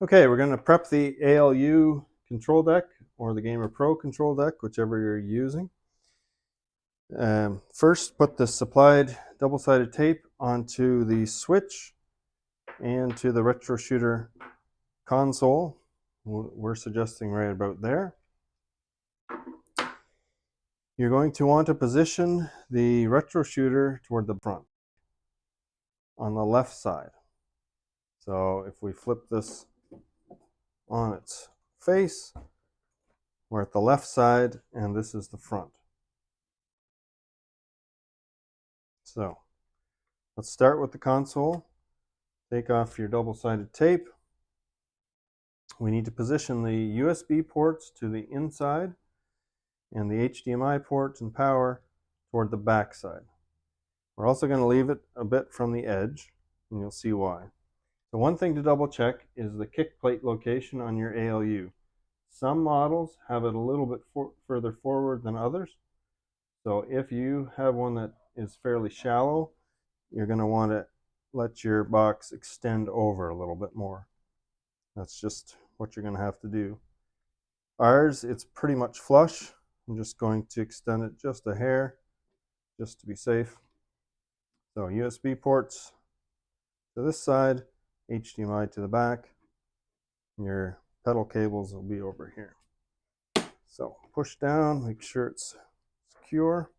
Okay, we're going to prep the ALU control deck or the Gamer Pro control deck, whichever you're using. First, put the supplied double-sided tape onto the switch and to the retro shooter console. We're suggesting right about there. You're going to want to position the retro shooter toward the front on the left side. So if we flip this on its face, we're at the left side and this is the front. So let's start with the console. Take off your double-sided tape. We need to position the USB ports to the inside and the HDMI ports and power toward the back side. We're also going to leave it a bit from the edge, and you'll see why. So one thing to double check is the kick plate location on your ALU. Some models have it a little bit further forward than others. So if you have one that is fairly shallow, you're going to want to let your box extend over a little bit more. That's just what you're going to have to do. Ours, it's pretty much flush. I'm just going to extend it just a hair, just to be safe. So USB ports to this side, HDMI to the back. Your pedal cables will be over here. So push down, make sure it's secure.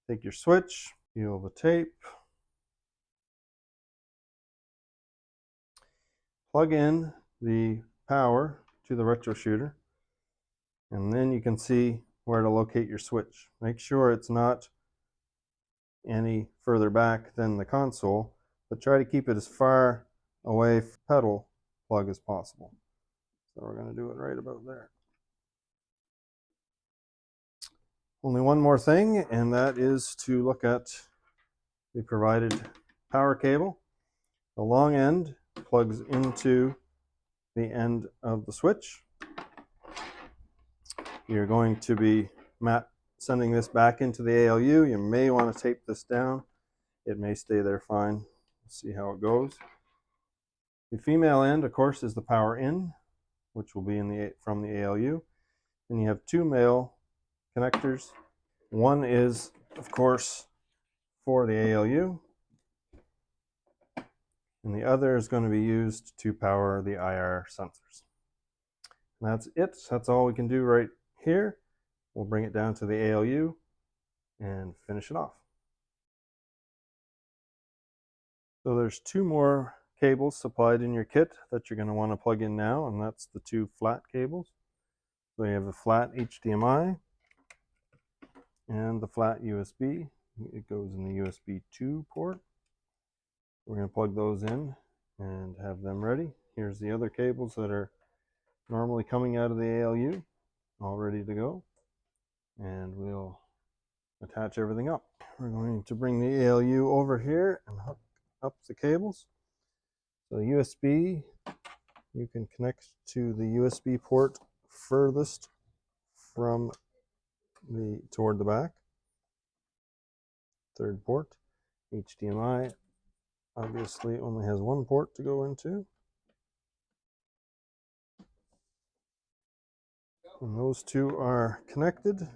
Take your switch, peel the tape, plug in the power to the retro shooter, and then you can see where to locate your switch. Make sure it's not any further back than the console, but try to keep it as far away from the pedal plug as possible. So we're going to do it right about there. Only one more thing, and that is to look at the provided power cable. The long end plugs into the end of the switch. You're going to be sending this back into the ALU. You may want to tape this down. It may stay there fine. We'll see how it goes. The female end, of course, is the power in, which will be from the ALU. Then you have two male connectors. One is, of course, for the ALU, and the other is going to be used to power the IR sensors. And that's it. That's all we can do right here. We'll bring it down to the ALU and finish it off. So there's two more cables supplied in your kit that you're going to want to plug in now, and that's the two flat cables. So you have a flat HDMI and the flat USB. It goes in the USB 2 port. We're going to plug those in and have them ready. Here's the other cables that are normally coming out of the ALU, all ready to go. And we'll attach everything up. We're going to bring the ALU over here and hook up the cables. So the USB, you can connect to the USB port furthest from toward the back. Third port. HDMI obviously only has one port to go into. When those two are connected,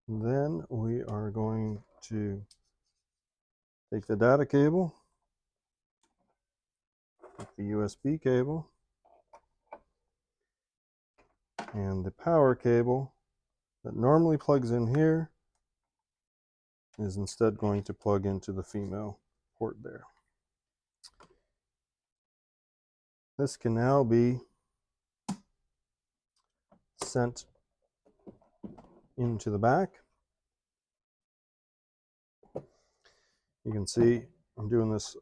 then we are going to take the data cable, the USB cable, and the power cable that normally plugs in here is instead going to plug into the female port there. This can now be sent into the back. You can see I'm doing this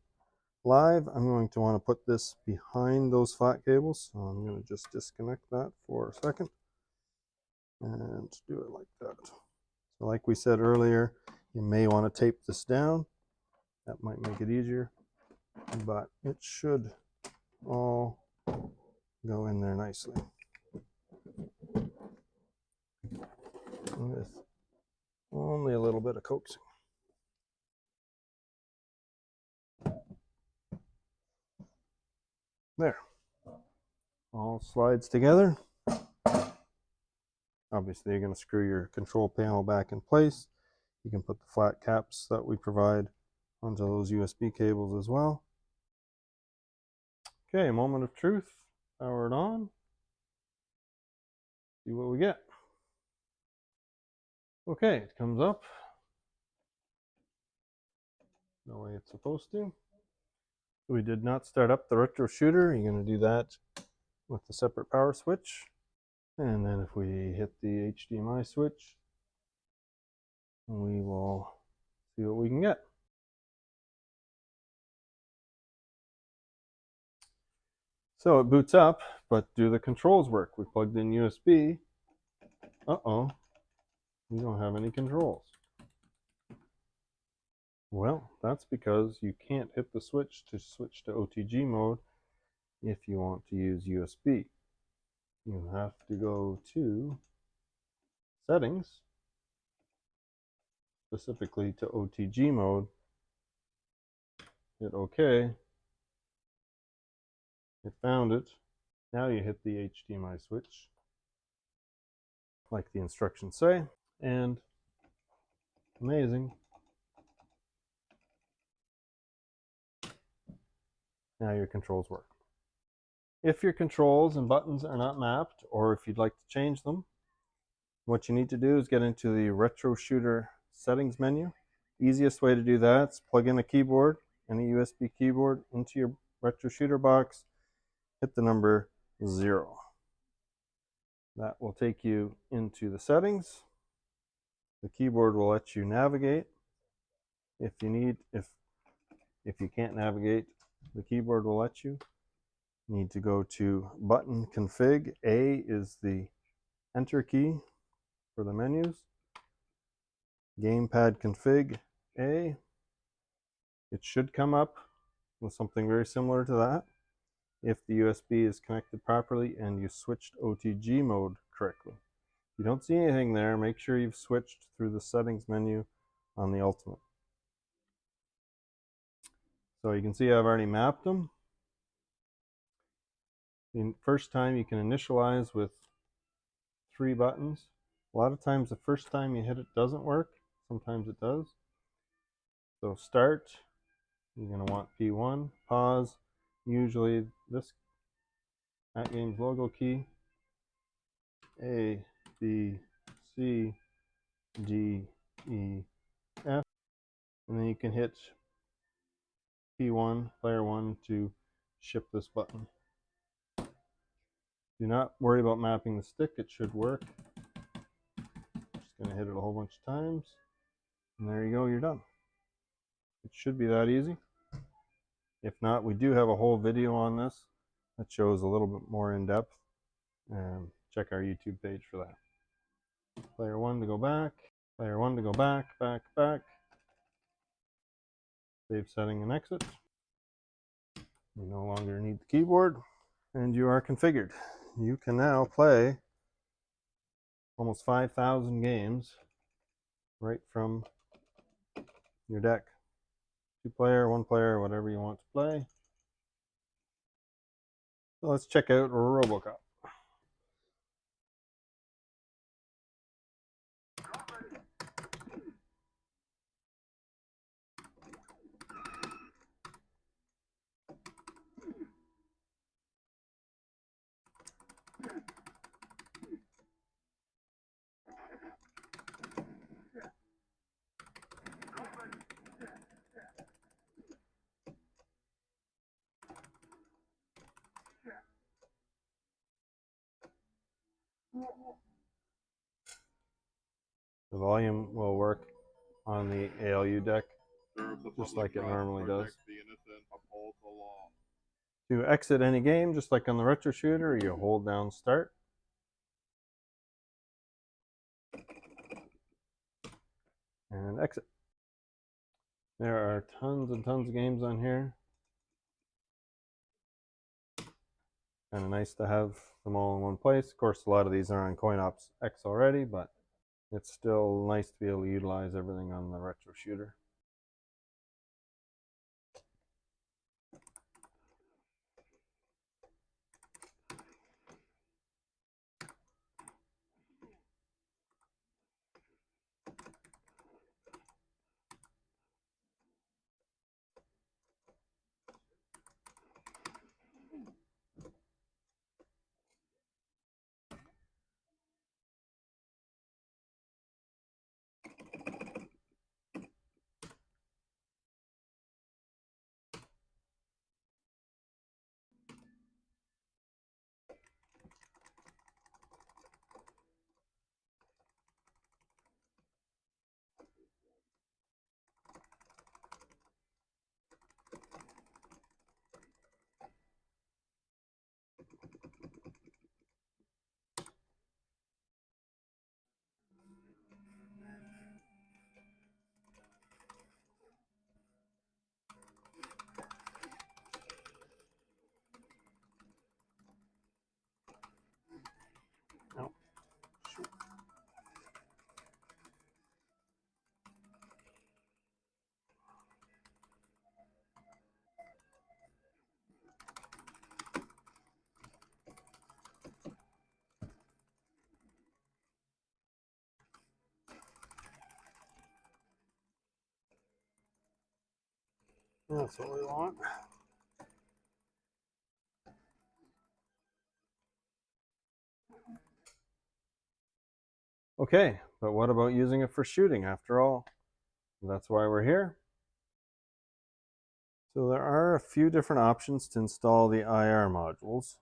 live. I'm going to want to put this behind those flat cables. So I'm going to just disconnect that for a second and do it like that. So like we said earlier, you may want to tape this down. That might make it easier, but it should all go in there nicely with only a little bit of coaxing. There. all slides together. Obviously, you're going to screw your control panel back in place. You can put the flat caps that we provide onto those USB cables as well. Okay, moment of truth. Power it on. See what we get. Okay, it comes up the way it's supposed to. We did not start up the retro shooter. You're going to do that with the separate power switch. And then if we hit the HDMI switch, we will see what we can get. So it boots up, but do the controls work? We plugged in USB. Uh-oh, we don't have any controls. Well, that's because you can't hit the switch to OTG mode if you want to use USB. You have to go to settings, specifically to OTG mode, hit OK. It found it. Now you hit the HDMI switch, like the instructions say, and amazing. Now your controls work. If your controls and buttons are not mapped, or if you'd like to change them, what you need to do is get into the Retro Shooter settings menu. Easiest way to do that is plug in a keyboard, any USB keyboard, into your Retro Shooter box, hit the number 0. That will take you into the settings. The keyboard will let you navigate. If you can't navigate, the keyboard will let you. You need to go to button config. A is the enter key for the menus. Gamepad config A. It should come up with something very similar to that if the USB is connected properly and you switched OTG mode correctly. If you don't see anything there, make sure you've switched through the settings menu on the Ultimate. So you can see I've already mapped them. The first time you can initialize with 3 buttons. A lot of times the first time you hit it doesn't work. Sometimes it does. So start, you're going to want P1. Pause, usually this AtGames logo key. A, B, C, D, E, F. And then you can hit P1, player 1 to ship this button. Do not worry about mapping the stick, it should work. Just going to hit it a whole bunch of times. And there you go, you're done. It should be that easy. If not, we do have a whole video on this that shows a little bit more in depth. And check our YouTube page for that. Player 1 to go back. Player 1 to go back, back, back. Save setting and exit. You no longer need the keyboard. And you are configured. You can now play almost 5,000 games right from your deck. 2-player, 1-player, whatever you want to play. So let's check out RoboCop. The volume will work on the ALU deck just like it normally does. To exit any game, just like on the Retro Shooter, you hold down Start. And exit. There are tons and tons of games on here. Kind of nice to have them all in one place. Of course, a lot of these are on CoinOps X already, but it's still nice to be able to utilize everything on the Retro Shooter. That's what we want. Okay, but what about using it for shooting? After all, that's why we're here. So there are a few different options to install the IR modules.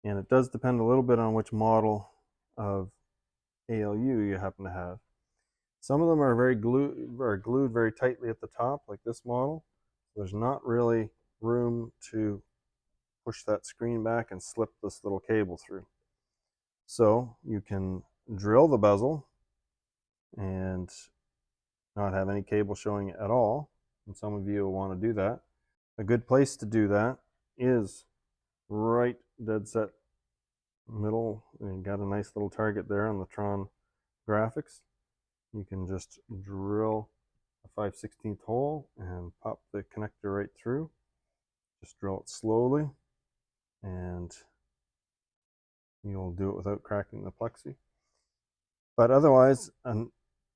And it does depend a little bit on which model of ALU you happen to have. Some of them are glued very tightly at the top, like this model. There's not really room to push that screen back and slip this little cable through. So you can drill the bezel and not have any cable showing at all. And some of you will want to do that. A good place to do that is right dead set middle. You got a nice little target there on the Tron graphics. You can just drill a 5/16 hole and pop the connector right through. Just drill it slowly, and you'll do it without cracking the plexi. But otherwise,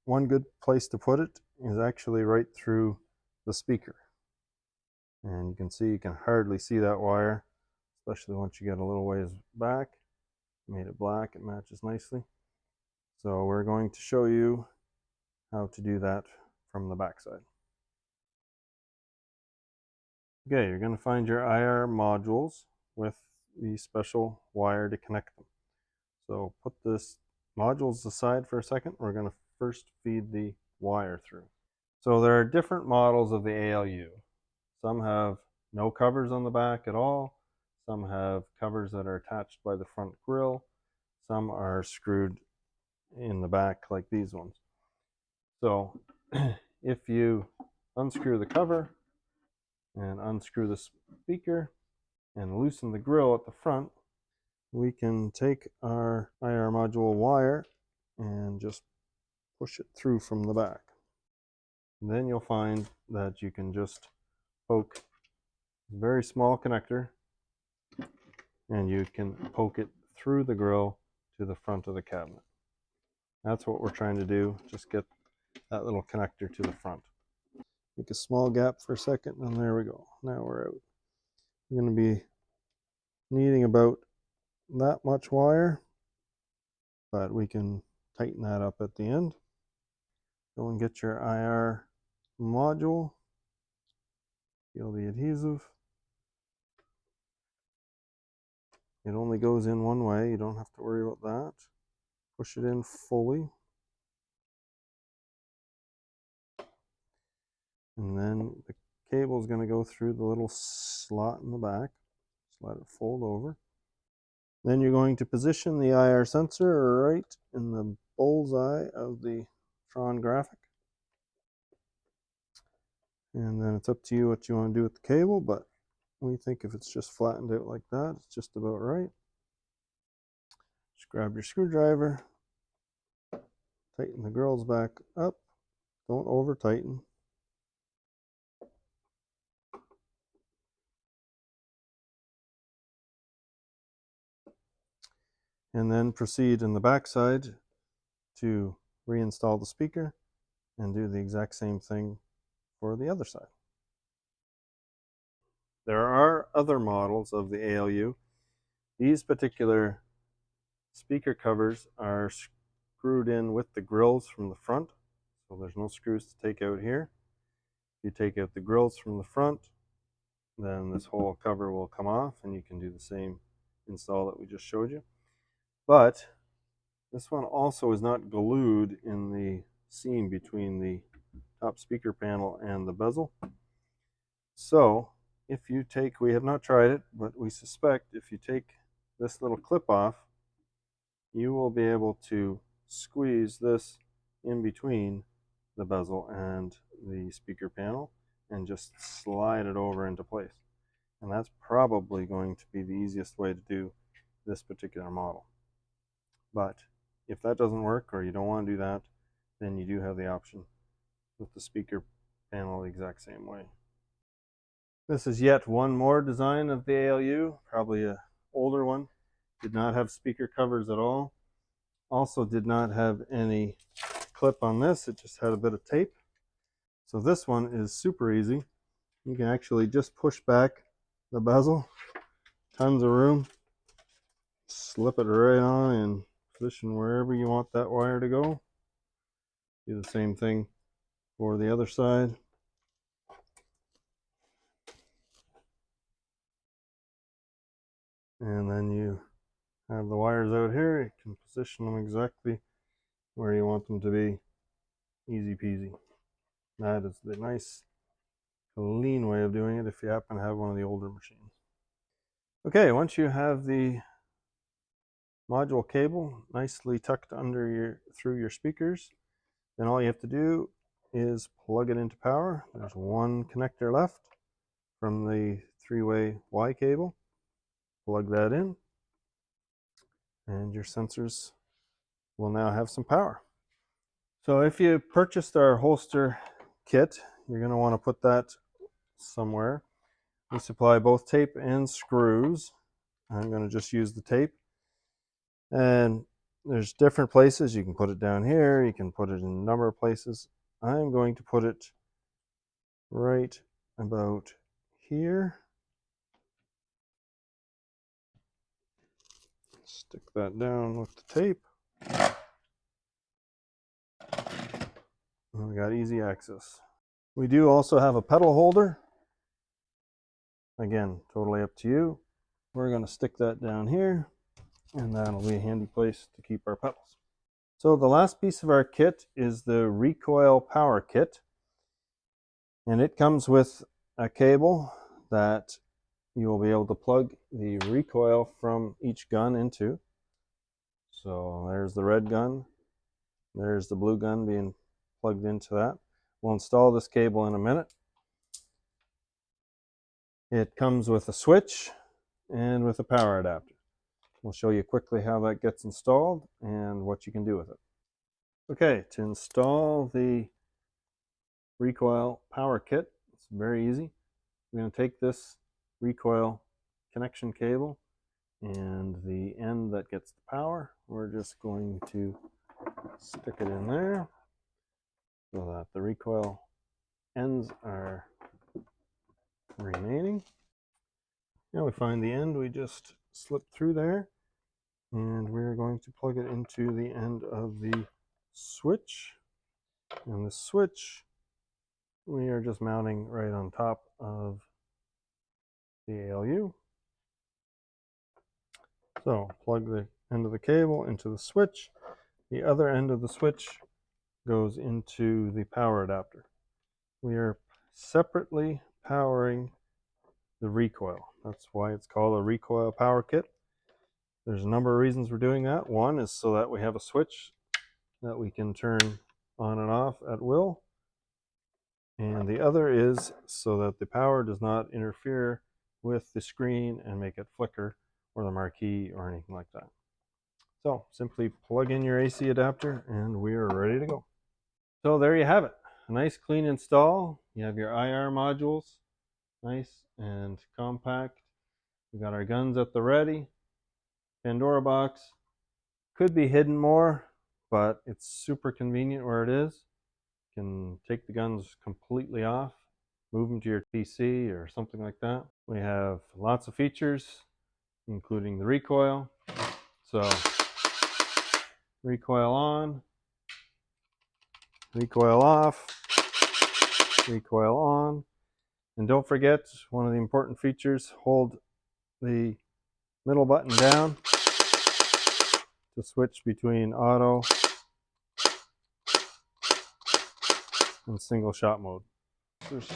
one good place to put it is actually right through the speaker. And you can see, you can hardly see that wire, especially once you get a little ways back. Made it black, it matches nicely. So we're going to show you how to do that from the backside. Okay, you're going to find your IR modules with the special wire to connect them. So put this modules aside for a second. We're going to first feed the wire through. So there are different models of the ALU. Some have no covers on the back at all. Some have covers that are attached by the front grille. Some are screwed in the back like these ones. So if you unscrew the cover and unscrew the speaker and loosen the grille at the front, we can take our IR module wire and just push it through from the back. And then you'll find that you can just poke a very small connector and you can poke it through the grille to the front of the cabinet. That's what we're trying to do, just get that little connector to the front. Make a small gap for a second, and there we go. Now we're out. We're going to be needing about that much wire, but we can tighten that up at the end. Go and get your IR module. Feel the adhesive. It only goes in one way. You don't have to worry about that. Push it in fully. And then the cable is going to go through the little slot in the back. Just let it fold over. Then you're going to position the IR sensor right in the bullseye of the Tron graphic. And then it's up to you what you want to do with the cable, but we think if it's just flattened out like that, it's just about right. Just grab your screwdriver, tighten the grills back up, don't over tighten. And then proceed in the back side to reinstall the speaker and do the exact same thing for the other side. There are other models of the ALU. These particular speaker covers are screwed in with the grills from the front, so there's no screws to take out here. If you take out the grills from the front, then this whole cover will come off and you can do the same install that we just showed you. But this one also is not glued in the seam between the top speaker panel and the bezel. So if you take, we have not tried it, but we suspect if you take this little clip off, you will be able to squeeze this in between the bezel and the speaker panel and just slide it over into place. And that's probably going to be the easiest way to do this particular model. But if that doesn't work or you don't want to do that, then you do have the option with the speaker panel the exact same way. This is yet one more design of the ALU, probably an older one. Did not have speaker covers at all. Also did not have any clip on this, it just had a bit of tape. So this one is super easy. You can actually just push back the bezel, tons of room, slip it right on and position wherever you want that wire to go. Do the same thing for the other side. And then you have the wires out here. You can position them exactly where you want them to be. Easy peasy. That is the nice, clean way of doing it if you happen to have one of the older machines. Okay, once you have the module cable nicely tucked under through your speakers, then all you have to do is plug it into power. There's one connector left from the three-way Y cable. Plug that in, and your sensors will now have some power. So if you purchased our holster kit, you're going to want to put that somewhere. We supply both tape and screws. I'm going to just use the tape. And there's different places. You can put it down here. You can put it in a number of places. I'm going to put it right about here. Stick that down with the tape. And we got easy access. We do also have a pedal holder. Again, totally up to you. We're going to stick that down here, and that'll be a handy place to keep our pedals. So the last piece of our kit is the Recoil power kit, and it comes with a cable that you will be able to plug the recoil from each gun into. So there's the red gun, there's the blue gun being plugged into that. We'll install this cable in a minute. It comes with a switch and with a power adapter. We'll show you quickly how that gets installed and what you can do with it. Okay, to install the Recoil power kit, it's very easy. We're going to take this recoil connection cable and the end that gets the power, we're just going to stick it in there so that the recoil ends are remaining. Now we find the end, we just slip through there, and we're going to plug it into the end of the switch. And the switch we are just mounting right on top of the ALU. So plug the end of the cable into the switch. The other end of the switch goes into the power adapter. We are separately powering the recoil. That's why it's called a recoil power kit. There's a number of reasons we're doing that. One is so that we have a switch that we can turn on and off at will. And the other is so that the power does not interfere with the screen and make it flicker or the marquee or anything like that. So simply plug in your AC adapter and we are ready to go. So there you have it. A nice clean install. You have your IR modules, nice and compact. We got our guns at the ready. Pandora box. Could be hidden more, but it's super convenient where it is. You can take the guns completely off, move them to your PC or something like that. We have lots of features, including the recoil. So recoil on, recoil off, recoil on. And don't forget, one of the important features, hold the middle button down to switch between auto and single shot mode. There's a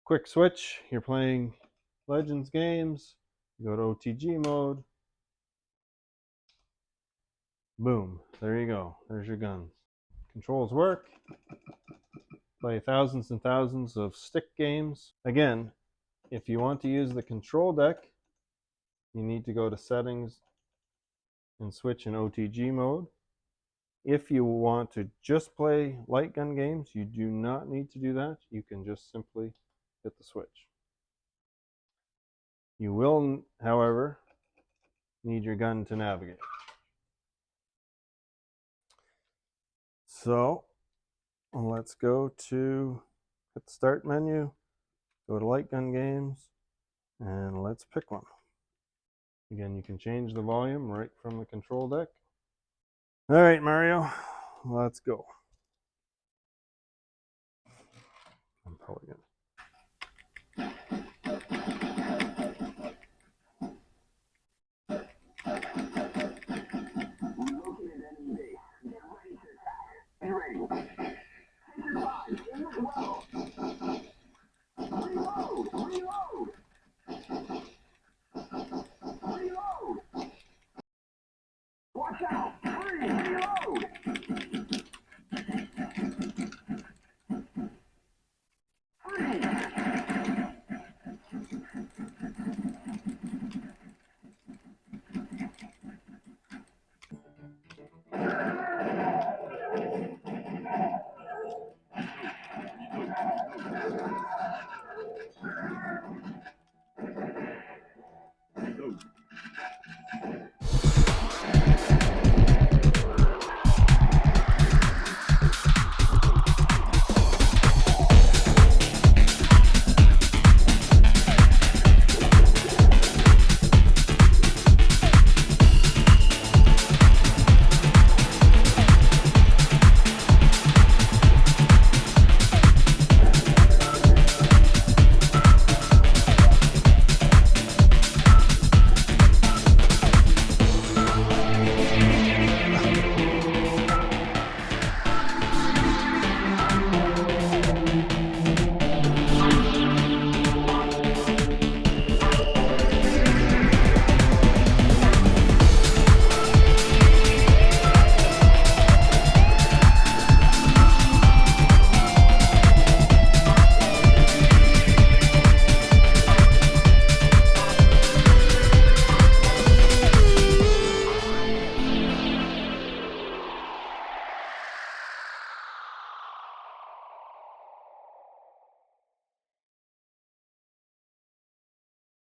quick switch. You're playing Legends games, you go to OTG mode. Boom, there you go. There's your guns. Controls work. Play thousands and thousands of stick games. Again, if you want to use the control deck, you need to go to settings and switch in OTG mode. If you want to just play light gun games, you do not need to do that. You can just simply hit the switch. You will, however, need your gun to navigate. So let's go to hit the start menu, go to light gun games, and let's pick one. Again, you can change the volume right from the control deck. All right, Mario, let's go. I'm probably gonna. Watch out! Hurry! Reload!